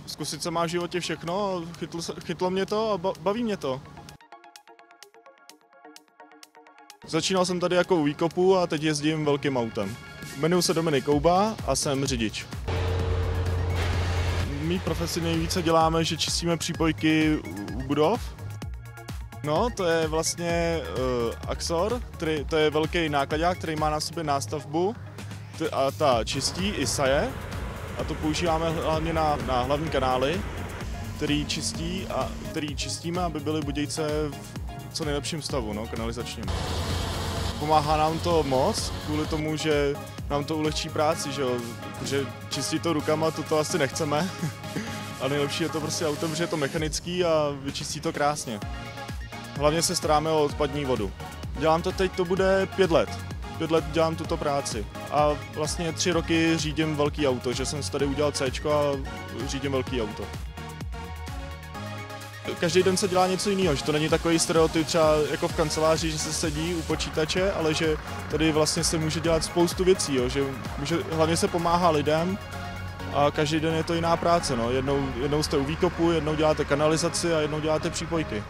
Zkusit se má v životě všechno, chytlo mě to a baví mě to. Začínal jsem tady jako u výkopu a teď jezdím velkým autem. Jmenuji se Dominik Kouba a jsem řidič. Mí profesi nejvíce děláme, že čistíme přípojky u budov. No, to je vlastně Axor, to je velký nákladák, který má na sobě nástavbu a ta čistí i saje. A to používáme hlavně na hlavní kanály, který čistíme, aby byly Budějce v co nejlepším stavu, no, kanalizačním. Pomáhá nám to moc, kvůli tomu, že nám to ulehčí práci, že jo? Protože čistit to rukama, to asi nechceme. A nejlepší je to prostě autem, protože je to mechanický a vyčistí to krásně. Hlavně se staráme o odpadní vodu. Dělám to teď, to bude 5 let. 5 let dělám tuto práci. A vlastně 3 roky řídím velký auto, že jsem si tady udělal Cčko a řídím velký auto. Každý den se dělá něco jiného, že to není takový stereotyp třeba jako v kanceláři, že se sedí u počítače, ale že tady vlastně se může dělat spoustu věcí, jo, že hlavně se pomáhá lidem a každý den je to jiná práce. No. Jednou jste u výkopu, jednou děláte kanalizaci a jednou děláte přípojky.